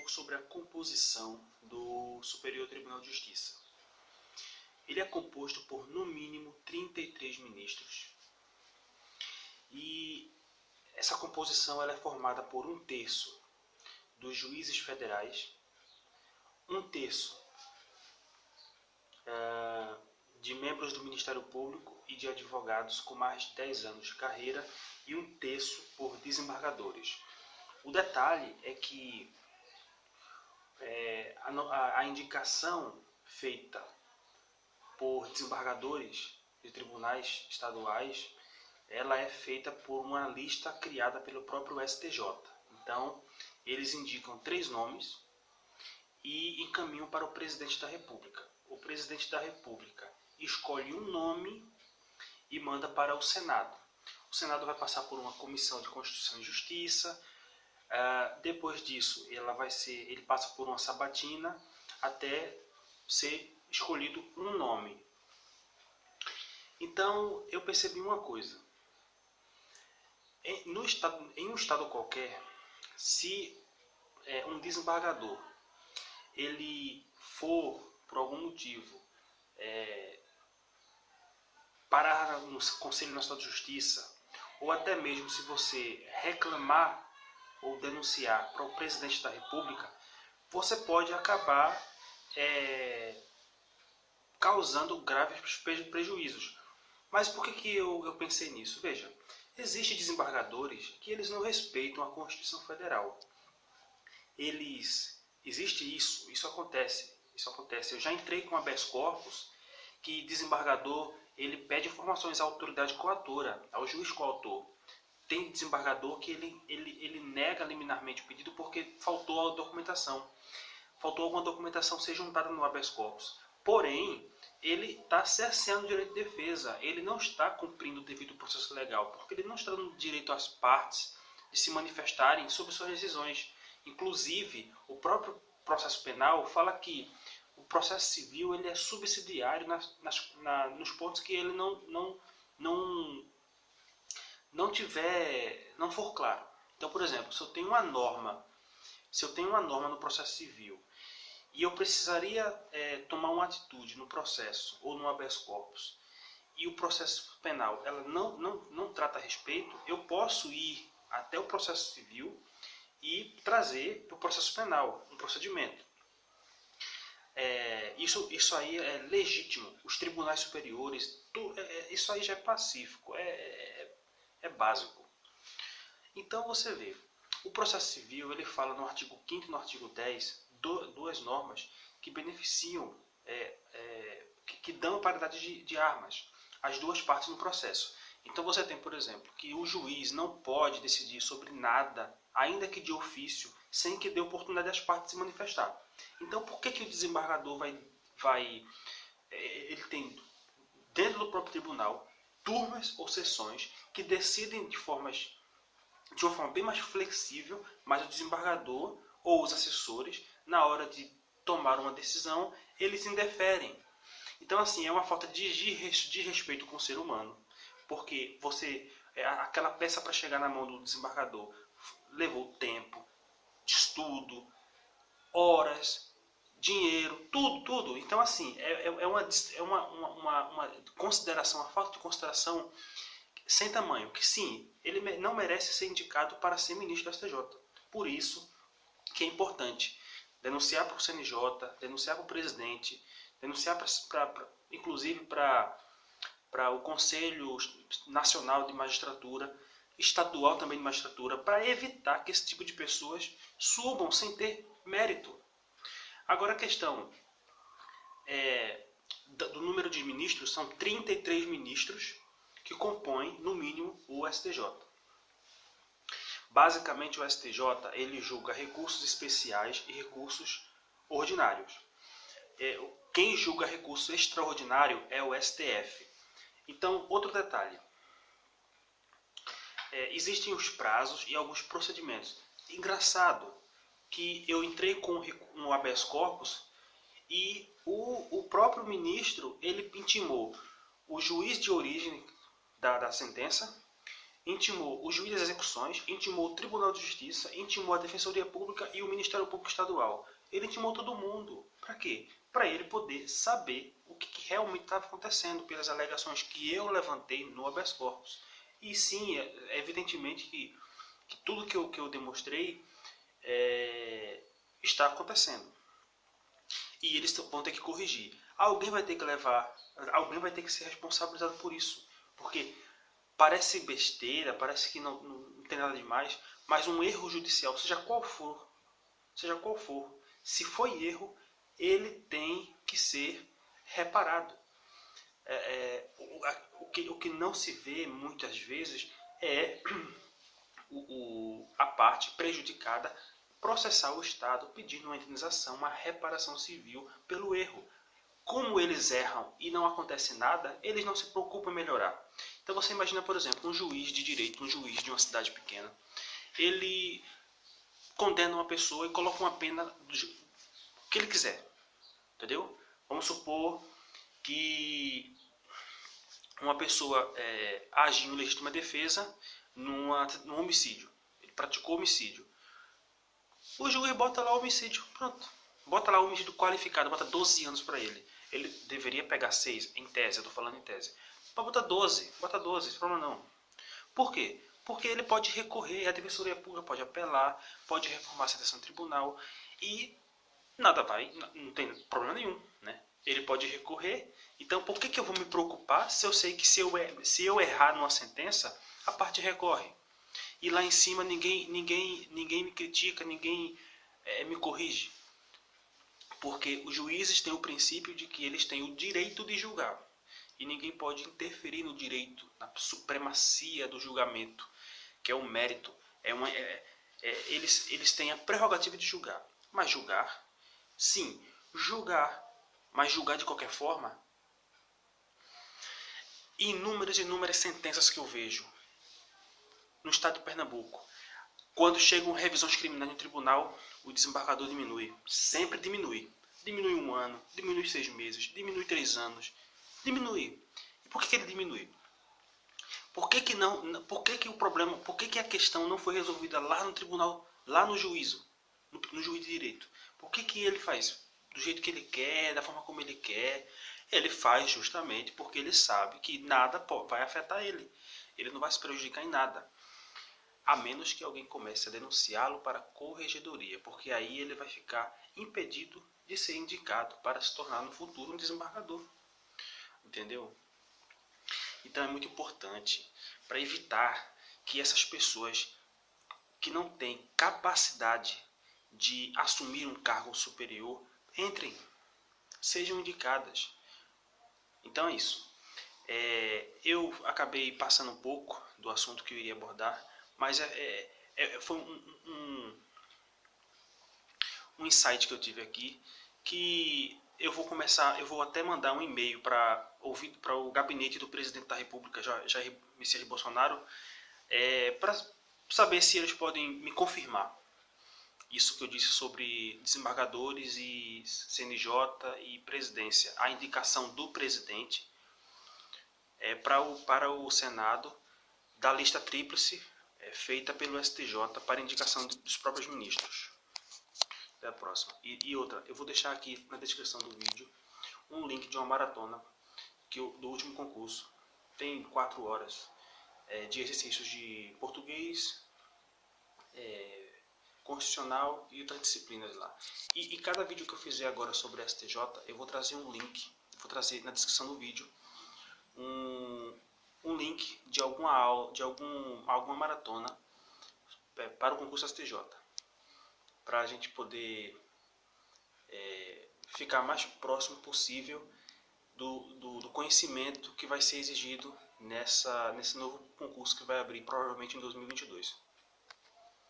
pouco sobre a composição do Superior Tribunal de Justiça. Ele é composto por, no mínimo, 33 ministros. E essa composição ela é formada por 1/3 dos juízes federais, 1/3 de membros do Ministério Público e de advogados com mais de 10 anos de carreira e 1/3 por desembargadores. O detalhe é que a indicação feita por desembargadores de tribunais estaduais, ela é feita por uma lista criada pelo próprio STJ. Então, eles indicam 3 nomes e encaminham para o presidente da República. O presidente da República escolhe um nome e manda para o Senado. O Senado vai passar por uma comissão de Constituição e Justiça. Depois disso, ele passa por uma sabatina até ser escolhido um nome. Então, eu percebi uma coisa. Em um estado qualquer, se um desembargador ele for, por algum motivo, parar no Conselho Nacional de Justiça, ou até mesmo se você reclamar ou denunciar para o presidente da República, você pode acabar causando graves prejuízos. Mas por que eu pensei nisso? Veja, existem desembargadores que eles não respeitam a Constituição Federal. Existe isso acontece. Eu já entrei com habeas corpus que desembargador ele pede informações à autoridade coautora, ao juiz coautor. Tem desembargador que ele nega liminarmente o pedido porque faltou a documentação. Faltou alguma documentação ser juntada no habeas corpus. Porém, ele está cerceando o direito de defesa. Ele não está cumprindo o devido processo legal, porque ele não está dando direito às partes de se manifestarem sobre suas decisões. Inclusive, o próprio processo penal fala que o processo civil ele é subsidiário nos pontos que ele não for claro. Então, por exemplo, se eu tenho uma norma no processo civil e eu precisaria tomar uma atitude no processo ou no habeas corpus e o processo penal ela não trata a respeito, eu posso ir até o processo civil e trazer para o processo penal um procedimento. Isso aí é legítimo. Os tribunais superiores, isso aí já é pacífico, é básico. Então você vê, o processo civil ele fala no artigo 5º e no artigo 10 duas normas que beneficiam, que dão paridade de armas às duas partes no processo. Então você tem, por exemplo, que o juiz não pode decidir sobre nada, ainda que de ofício, sem que dê oportunidade às partes se manifestar. Então por que o desembargador ele tem dentro do próprio tribunal turmas ou sessões que decidem de uma forma bem mais flexível, mas o desembargador ou os assessores, na hora de tomar uma decisão, eles indeferem. Então, assim, é uma falta de respeito com o ser humano, porque aquela peça para chegar na mão do desembargador levou tempo, estudo, horas, dinheiro, tudo. Então, assim, uma consideração, uma falta de consideração sem tamanho, que sim, ele não merece ser indicado para ser ministro do STJ. Por isso que é importante denunciar para o CNJ, denunciar para o presidente, denunciar inclusive para o Conselho Nacional de Magistratura, estadual também de magistratura, para evitar que esse tipo de pessoas subam sem ter mérito. Agora a questão do número de ministros, são 33 ministros que compõem, no mínimo, o STJ. Basicamente, o STJ ele julga recursos especiais e recursos ordinários. Quem julga recurso extraordinário é o STF. Então, outro detalhe. Existem os prazos e alguns procedimentos. Engraçado que eu entrei com um habeas corpus e o próprio ministro ele intimou o juiz de origem da sentença intimou o juiz das execuções, intimou o Tribunal de Justiça, intimou a Defensoria Pública e o Ministério Público Estadual. Ele intimou todo mundo. Para quê? Para ele poder saber o que realmente estava acontecendo pelas alegações que eu levantei no habeas corpus. E sim, evidentemente que tudo que eu demonstrei está acontecendo. E eles vão ter que corrigir. Alguém vai ter que ser responsabilizado por isso. Porque parece besteira, parece que não tem nada demais, mas um erro judicial, seja qual for, se foi erro, ele tem que ser reparado. O que não se vê muitas vezes é a parte prejudicada processar o Estado pedindo uma indenização, uma reparação civil pelo erro. Como eles erram e não acontece nada, eles não se preocupam em melhorar. Então você imagina, por exemplo, um juiz de direito, um juiz de uma cidade pequena, ele condena uma pessoa e coloca uma pena que ele quiser, entendeu? Vamos supor que uma pessoa age em legítima defesa num homicídio. Ele praticou homicídio. O juiz bota lá o homicídio, pronto. Bota lá o homicídio qualificado, bota 12 anos para ele. Ele deveria pegar 6, em tese, eu estou falando em tese. Mas bota 12, sem problema não. Por quê? Porque ele pode recorrer, a Defensoria Pública pode apelar, pode reformar a sentença no tribunal e nada vai, não tem problema nenhum, né? Ele pode recorrer, então por que eu vou me preocupar se eu sei que se eu errar numa sentença, a parte recorre. E lá em cima ninguém me critica, ninguém me corrige. Porque os juízes têm o princípio de que eles têm o direito de julgar. E ninguém pode interferir no direito, na supremacia do julgamento, que é o mérito. Eles têm a prerrogativa de julgar. Mas julgar, sim, julgar, mas julgar de qualquer forma. Inúmeras sentenças que eu vejo no estado de Pernambuco. Quando chegam revisões criminais no tribunal, o desembargador diminui. Sempre diminui. Diminui 1 ano, diminui 6 meses, diminui 3 anos. Diminui. E por que ele diminui? Por que o problema, por que a questão não foi resolvida lá no tribunal, lá no juízo, no juiz de direito? Por que ele faz do jeito que ele quer, da forma como ele quer? Ele faz justamente porque ele sabe que nada vai afetar ele. Ele não vai se prejudicar em nada. A menos que alguém comece a denunciá-lo para a corregedoria, porque aí ele vai ficar impedido de ser indicado para se tornar no futuro um desembargador. Entendeu? Então é muito importante para evitar que essas pessoas que não têm capacidade de assumir um cargo superior entrem, sejam indicadas. Então é isso. Eu acabei passando um pouco do assunto que eu iria abordar, mas foi um insight que eu tive aqui, que eu vou até mandar um e-mail para o gabinete do presidente da República, Jair Messias Bolsonaro, para saber se eles podem me confirmar isso que eu disse sobre desembargadores e CNJ e presidência, a indicação do presidente para o Senado da lista tríplice feita pelo STJ para indicação dos próprios ministros. Até a próxima. E outra, eu vou deixar aqui na descrição do vídeo um link de uma maratona do último concurso. Tem 4 horas de exercícios de português, constitucional e outras disciplinas lá. E cada vídeo que eu fizer agora sobre a STJ, eu vou trazer um link, vou trazer na descrição do vídeo um link de alguma aula, de alguma maratona para o concurso STJ, para a gente poder ficar mais próximo possível do conhecimento que vai ser exigido nesse novo concurso que vai abrir provavelmente em 2022.